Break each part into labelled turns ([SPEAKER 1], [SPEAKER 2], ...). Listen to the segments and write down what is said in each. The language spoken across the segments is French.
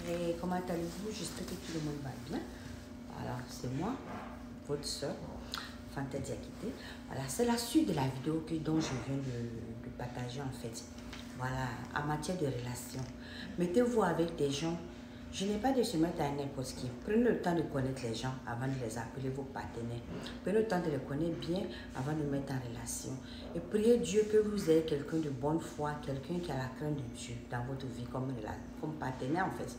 [SPEAKER 1] Et comment allez-vous? J'espère que tout le monde va bien. Alors, c'est moi, votre soeur, Fanta Diakité. Voilà, c'est la suite de la vidéo dont je viens de partager en fait. Voilà, en matière de relations. Mettez-vous avec des gens. Je n'ai pas de se mettre à n'importe qui. Prenez le temps de connaître les gens avant de les appeler vos partenaires. Prenez le temps de les connaître bien avant de mettre en relation. Et priez Dieu que vous ayez quelqu'un de bonne foi, quelqu'un qui a la crainte de Dieu dans votre vie comme partenaire en fait.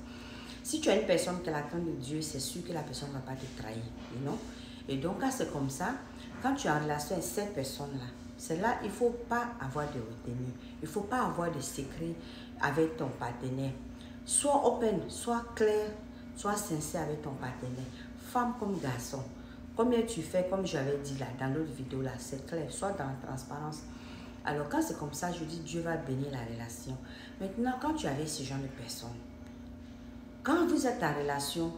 [SPEAKER 1] Si tu as une personne qui a la crainte de Dieu, c'est sûr que la personne ne va pas te trahir. Non? Et donc, quand c'est comme ça, quand tu es en relation avec cette personne-là, c'est là, il ne faut pas avoir de retenue. Il ne faut pas avoir de secret avec ton partenaire. Sois open, sois clair, sois sincère avec ton partenaire. Femme comme garçon. Combien tu fais, comme j'avais dit là, dans l'autre vidéo là, c'est clair, sois dans la transparence. Alors quand c'est comme ça, je dis Dieu va bénir la relation. Maintenant, quand tu es avec ce genre de personnes, quand vous êtes en relation,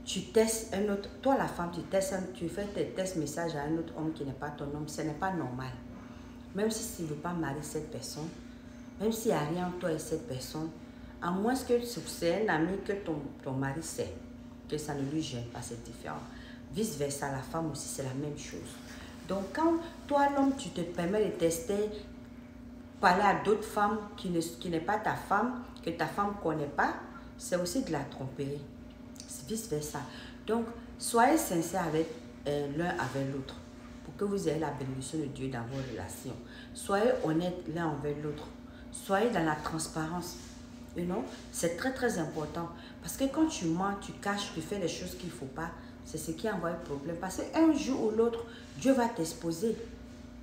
[SPEAKER 1] tu testes un autre, toi la femme, tu fais tes tests messages à un autre homme qui n'est pas ton homme, ce n'est pas normal. Même si tu ne veux pas marier cette personne, même s'il n'y a rien entre toi et cette personne, à moins que c'est un ami que ton mari sait, que ça ne lui gêne pas, c'est différent. Vice versa, la femme aussi, c'est la même chose. Donc quand toi l'homme, tu te permets de tester, parler à d'autres femmes qui n'est pas ta femme, que ta femme ne connaît pas, c'est aussi de la tromperie. C'est vice versa. Donc, soyez sincères avec l'un avec l'autre pour que vous ayez la bénédiction de Dieu dans vos relations. Soyez honnêtes l'un envers l'autre. Soyez dans la transparence. You know? C'est très très important. Parce que quand tu mens, tu caches, tu fais des choses qu'il ne faut pas, c'est ce qui envoie le problème. Parce qu'un jour ou l'autre, Dieu va t'exposer.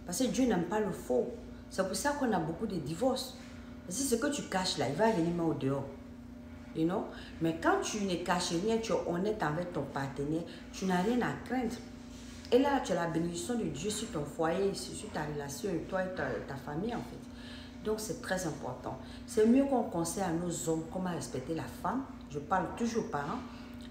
[SPEAKER 1] Parce que Dieu n'aime pas le faux. C'est pour ça qu'on a beaucoup de divorces. Parce que ce que tu caches là, il va venir mettre au dehors. You know? Mais quand tu ne caches rien, tu es honnête avec ton partenaire, tu n'as rien à craindre. Et là, tu as la bénédiction de Dieu sur ton foyer, sur ta relation, toi et ta famille en fait. Donc c'est très important. C'est mieux qu'on conseille à nos hommes comment respecter la femme. Je parle toujours aux parents.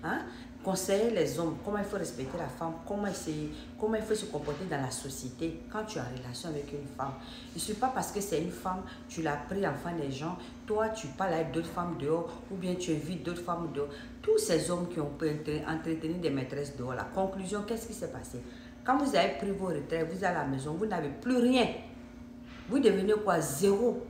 [SPEAKER 1] Hein? Conseiller les hommes comment il faut respecter la femme, comment il faut se comporter dans la société quand tu es en relation avec une femme. Il ne suffit pas parce que c'est une femme, tu l'as pris enfant des gens, toi tu parles avec d'autres femmes dehors ou bien tu invites d'autres femmes dehors. Tous ces hommes qui ont pu entretenir des maîtresses dehors, la conclusion, qu'est-ce qui s'est passé? Quand vous avez pris vos retraites, vous êtes à la maison, vous n'avez plus rien. Vous devenez quoi? Zéro.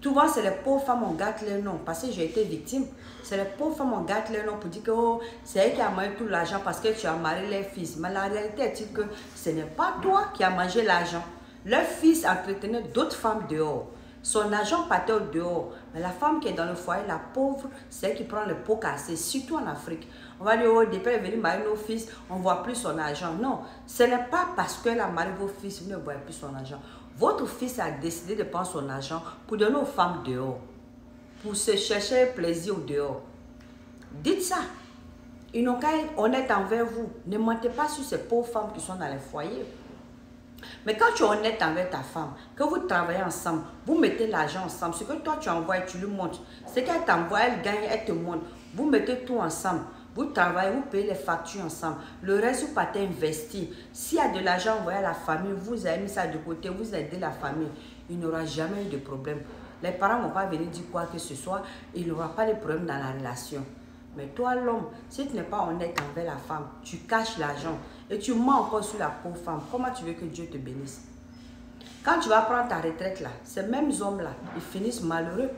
[SPEAKER 1] Souvent, c'est les pauvres femmes, on gâte leur nom. Parce que j'ai été victime. C'est les pauvres femmes, on gâte leur nom pour dire que oh, c'est elle qui a mangé tout l'argent parce que tu as marié les fils. Mais la réalité est que ce n'est pas toi qui as mangé l'argent. Leur fils entretenait d'autres femmes dehors. Son argent partait au dehors. Mais la femme qui est dans le foyer, la pauvre, c'est elle qui prend le pot cassé, surtout en Afrique. On va dire, oh, depuis qu'elle est venue marier nos fils, on ne voit plus son argent. Non, ce n'est pas parce qu'elle a marié vos fils, vous ne voyez plus son argent. Votre fils a décidé de prendre son argent pour donner aux femmes dehors, pour se chercher plaisir au dehors. Dites ça. Ils n'ont qu'à être honnêtes envers vous. Ne mentez pas sur ces pauvres femmes qui sont dans les foyers. Mais quand tu es honnête envers ta femme, que vous travaillez ensemble, vous mettez l'argent ensemble, ce que toi tu envoies, tu lui montres. Ce qu'elle t'envoie, elle gagne, elle te montre. Vous mettez tout ensemble. Vous travaillez, vous payez les factures ensemble. Le reste, vous partez investir. S'il y a de l'argent envoyé à la famille, vous avez mis ça de côté, vous aidez la famille. Il n'y aura jamais eu de problème. Les parents ne vont pas venir dire quoi que ce soit. Il n'y aura pas de problème dans la relation. Mais toi, l'homme, si tu n'es pas honnête envers la femme, tu caches l'argent et tu mens encore sur la pauvre femme, comment tu veux que Dieu te bénisse? Quand tu vas prendre ta retraite là, ces mêmes hommes-là, ils finissent malheureux.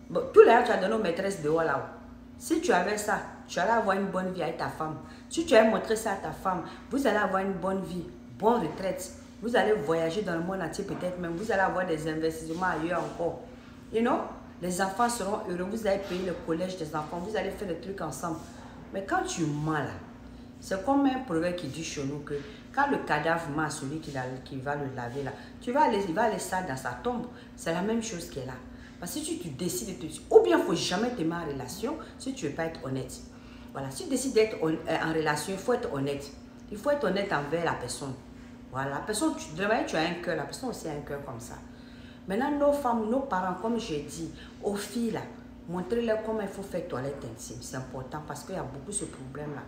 [SPEAKER 1] Bon, tous les gens, tu as donné aux maîtresses dehors là-haut. Si tu avais ça, tu allais avoir une bonne vie avec ta femme. Si tu avais montré ça à ta femme, vous allez avoir une bonne vie, bonne retraite. Vous allez voyager dans le monde entier peut-être même. Vous allez avoir des investissements ailleurs encore. You know? Les enfants seront heureux. Vous allez payer le collège des enfants. Vous allez faire des trucs ensemble. Mais quand tu mens là, c'est comme un proverbe qui dit chez nous que quand le cadavre ment à celui qui va le laver là, il va aller ça dans sa tombe. C'est la même chose qui est là. Parce que si tu décides de te dire, ou bien il ne faut jamais te mettre en relation si tu ne veux pas être honnête. Voilà, si tu décides d'être en relation, il faut être honnête. Il faut être honnête envers la personne. Voilà, la personne, tu as un cœur, la personne aussi a un cœur comme ça. Maintenant, nos femmes, nos parents, comme j'ai dit, aux filles là, montrez-leur comment il faut faire toilette intime. C'est important parce qu'il y a beaucoup ce problème-là.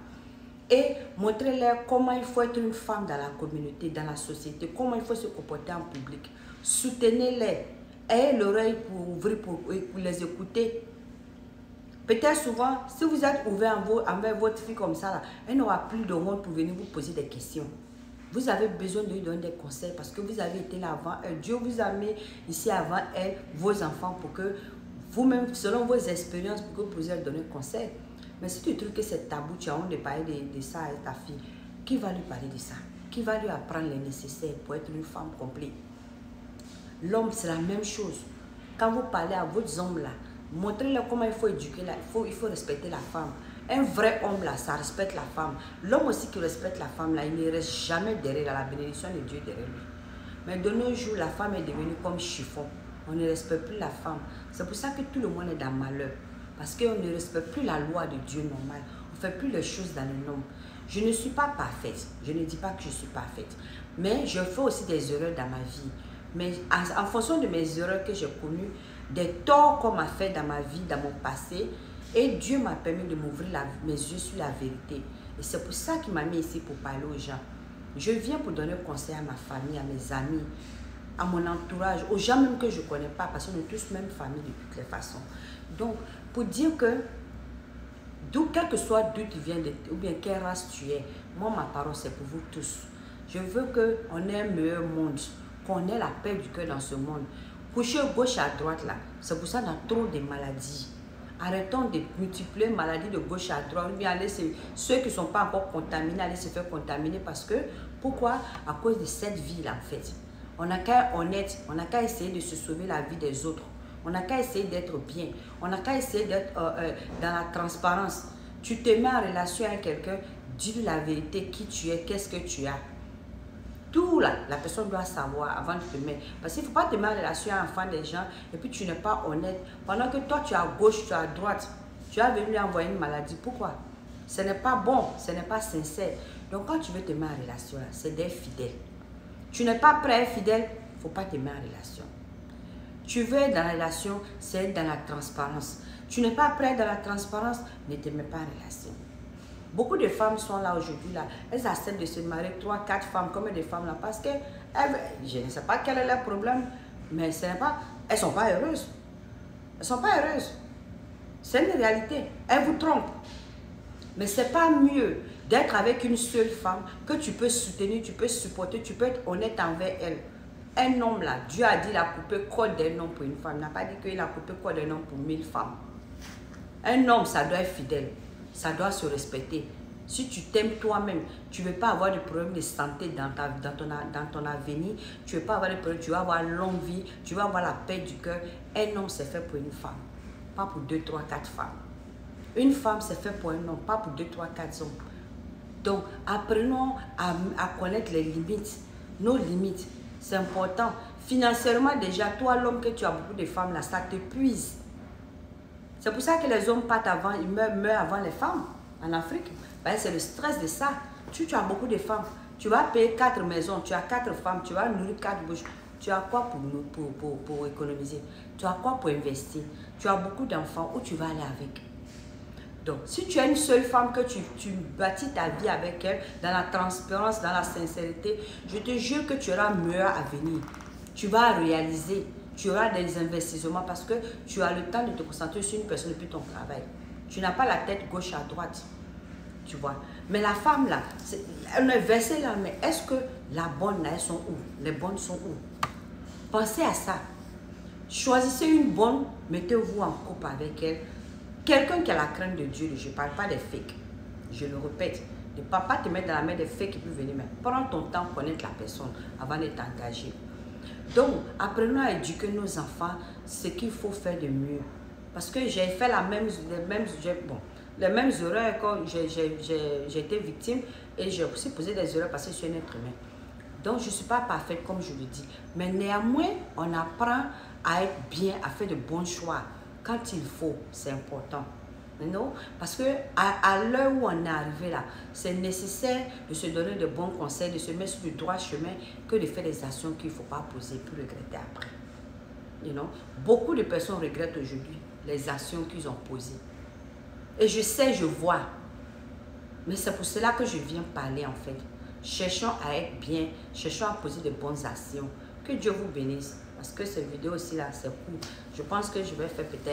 [SPEAKER 1] Et montrez-leur comment il faut être une femme dans la communauté, dans la société, comment il faut se comporter en public. Soutenez-les. Ayez l'oreille pour ouvrir, pour les écouter. Peut-être souvent, si vous êtes ouvert envers votre fille comme ça, là, elle n'aura plus de honte pour venir vous poser des questions. Vous avez besoin de lui donner des conseils parce que vous avez été là avant elle. Dieu vous a mis ici avant elle, vos enfants, pour que vous-même, selon vos expériences, pour que vous puissiez lui donner conseil. Mais si tu trouves que c'est tabou, tu as honte de parler de ça à ta fille, qui va lui parler de ça? Qui va lui apprendre les nécessaires pour être une femme complète? L'homme, c'est la même chose. Quand vous parlez à votre homme là, montrez-leur comment il faut éduquer, il faut respecter la femme. Un vrai homme là, ça respecte la femme. L'homme aussi qui respecte la femme là, il ne reste jamais derrière la bénédiction de Dieu derrière lui. Mais de nos jours, la femme est devenue comme chiffon. On ne respecte plus la femme. C'est pour ça que tout le monde est dans le malheur. Parce qu'on ne respecte plus la loi de Dieu normale. On ne fait plus les choses dans le nom. Je ne suis pas parfaite. Je ne dis pas que je suis parfaite. Mais je fais aussi des erreurs dans ma vie. Mais en fonction de mes erreurs que j'ai connues, des torts qu'on m'a fait dans ma vie, dans mon passé, et Dieu m'a permis de m'ouvrir mes yeux sur la vérité. Et c'est pour ça qu'il m'a mis ici pour parler aux gens. Je viens pour donner conseil à ma famille, à mes amis, à mon entourage, aux gens même que je ne connais pas, parce qu'on est tous même famille de toutes les façons. Donc, pour dire que, quel que soit d'où tu viens, ou bien quelle race tu es, moi, ma parole, c'est pour vous tous. Je veux qu'on ait un meilleur monde, qu'on ait la paix du cœur dans ce monde. Coucher gauche à droite, là, c'est pour ça qu'on a trop de maladies. Arrêtons de multiplier maladies de gauche à droite, ou bien ceux qui ne sont pas encore contaminés, aller se faire contaminer parce que, pourquoi? À cause de cette vie-là, en fait. On n'a qu'à être honnête, on n'a qu'à essayer de se sauver la vie des autres. On n'a qu'à essayer d'être bien. On n'a qu'à essayer d'être dans la transparence. Tu te mets en relation avec quelqu'un, dis-lui la vérité, qui tu es, qu'est-ce que tu as. Tout là, la personne doit savoir avant de te mettre. Parce qu'il ne faut pas te mettre en relation avec l'enfant des gens et puis tu n'es pas honnête. Pendant que toi, tu es à gauche, tu es à droite, tu as venu lui envoyer une maladie. Pourquoi? Ce n'est pas bon, ce n'est pas sincère. Donc quand tu veux te mettre en relation, c'est d'être fidèle. Tu n'es pas prêt à être fidèle, il ne faut pas te mettre en relation. Tu veux être dans la relation, c'est être dans la transparence. Tu n'es pas prêt dans la transparence, ne te mets pas en relation. Beaucoup de femmes sont là aujourd'hui, là. Elles acceptent de se marier 3, 4 femmes, comme des femmes là, parce que je ne sais pas quel est leur problème, mais elles ne sont pas heureuses. Elles ne sont pas heureuses. C'est une réalité. Elles vous trompent. Mais ce n'est pas mieux d'être avec une seule femme que tu peux soutenir, tu peux supporter, tu peux être honnête envers elle. Un homme là, Dieu a dit qu'il a coupé code d'un homme pour une femme. Il n'a pas dit qu'il a coupé code d'un homme pour 1000 femmes. Un homme, ça doit être fidèle. Ça doit se respecter. Si tu t'aimes toi-même, tu ne veux pas avoir de problème de santé dans ton avenir. Tu ne veux pas avoir de problème, tu vas avoir une longue vie, tu vas avoir la paix du cœur. Un homme, c'est fait pour une femme, pas pour 2, 3, 4 femmes. Une femme, c'est fait pour un homme, pas pour 2, 3, 4 hommes. Donc, apprenons à connaître les limites, nos limites. C'est important. Financièrement, déjà, toi, l'homme que tu as beaucoup de femmes, là, ça t'épuise. C'est pour ça que les hommes partent avant, ils meurent avant les femmes en Afrique. Ben, c'est le stress de ça. Tu as beaucoup de femmes. Tu vas payer 4 maisons, tu as 4 femmes, tu vas nourrir 4 bouches. Tu as quoi pour économiser? Tu as quoi pour investir? Tu as beaucoup d'enfants, où tu vas aller avec? Donc, si tu as une seule femme que tu bâtis ta vie avec elle, dans la transparence, dans la sincérité, je te jure que tu auras mieux à venir. Tu vas réaliser. Tu auras des investissements parce que tu as le temps de te concentrer sur une personne depuis ton travail. Tu n'as pas la tête gauche à droite. Tu vois. Mais la femme là, elle est versée là, mais est-ce que la bonne là, elles sont où? Les bonnes sont où? Pensez à ça. Choisissez une bonne, mettez-vous en couple avec elle. Quelqu'un qui a la crainte de Dieu, je ne parle pas des fakes. Je le répète. Ne pas te mettre dans la main des fakes qui peuvent venir. Mais prends ton temps pour connaître la personne avant de t'engager. Donc, apprenons à éduquer nos enfants ce qu'il faut faire de mieux. Parce que j'ai fait les mêmes erreurs quand j'ai été victime et j'ai aussi posé des erreurs parce que je suis un être humain. Donc, je ne suis pas parfaite comme je le dis. Mais néanmoins, on apprend à être bien, à faire de bons choix. Quand il faut, c'est important. Non? Parce que à l'heure où on est arrivé là, c'est nécessaire de se donner de bons conseils, de se mettre sur le droit chemin que de faire des actions qu'il ne faut pas poser pour regretter après. You know? Beaucoup de personnes regrettent aujourd'hui les actions qu'ils ont posées. Et je sais, je vois. Mais c'est pour cela que je viens parler en fait. Cherchons à être bien, cherchons à poser de bonnes actions. Que Dieu vous bénisse. Parce que cette vidéo aussi là, c'est cool. Je pense que je vais faire peut-être